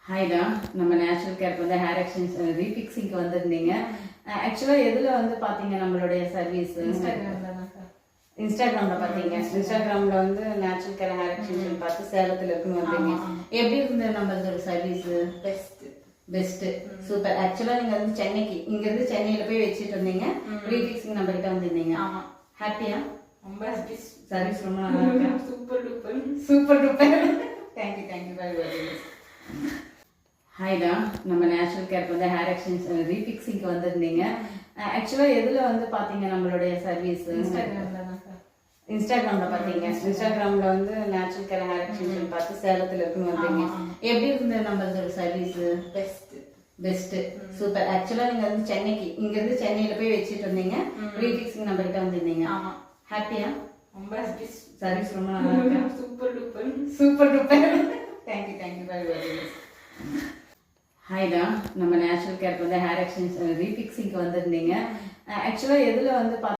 ஹாய்டா, நம்ம நேச்சுரல் கேருக்கு வந்து hair extends ரீபிக்ஸிங்க்கு வந்திருந்தீங்க. ஆக்சுவலாக எதில் வந்து பார்த்தீங்க நம்மளுடைய சர்வீஸ்? இன்ஸ்டாகிராமில் பார்த்தீங்க. இன்ஸ்டாகிராமில் வந்து நேச்சுரல் கேர் ஹேர் எக்ஸ்டென்ஷன் பார்த்து சேலத்தில் இருக்குன்னு வந்தீங்க. எப்படி இருந்தது நம்மளோட சர்வீஸ்? Best, super. ஆக்சுவலாக நீங்கள் வந்து சென்னைக்கு இங்கேருந்து சென்னையில் போய் வச்சுட்டு இருந்தீங்க. ரீபிக்ஸிங் நம்ம கிட்ட வந்திருந்தீங்க. ஹாப்பியா? ரொம்ப ஹாப்பி. சர்வீஸ் ரொம்ப நல்லா இருக்கு. Super duper. Super duper. Thank you very very much. ஹாய்டா, நம்ம நேச்சுரல் கேருக்கு வந்து ஹேர் எக்ஸ்டென்ஸ் ரீபிக்ஸிங்க்கு வந்திருந்தீங்க. ஆக்சுவலாக எதில் வந்து பார்த்தீங்க நம்மளுடைய சர்வீஸ்? இன்ஸ்டாகிராமில் பார்த்தீங்க. இன்ஸ்டாகிராமில் வந்து நேச்சுரல் கேர் ஹேர் எக்ஸ்டென்ஷன் பார்த்து சேலத்தில் இருக்குன்னு வந்தீங்க. எப்படி இருந்தது நம்மளோட சர்வீஸ்? Best, super. ஆக்சுவலாக நீங்கள் வந்து சென்னைக்கு இங்கேருந்து சென்னையில் போய் வச்சுட்டு இருந்தீங்க. ரீபிக்ஸிங் நம்ம கிட்ட வந்திருந்தீங்க. ஹாப்பியா? ரொம்ப ஹாப்பி. சர்வீஸ் ரொம்ப நல்லா இருக்கு. Super duper. Super duper. Thank you very very much. ஹாய்டா, நம்ம நேச்சுரல் கேருக்கு வந்து ஹேர் எக்ஸ்டென்ஸ் ரீபிக்ஸிங்க்கு வந்திருந்தீங்க. ஆக்சுவலாக எதில் வந்து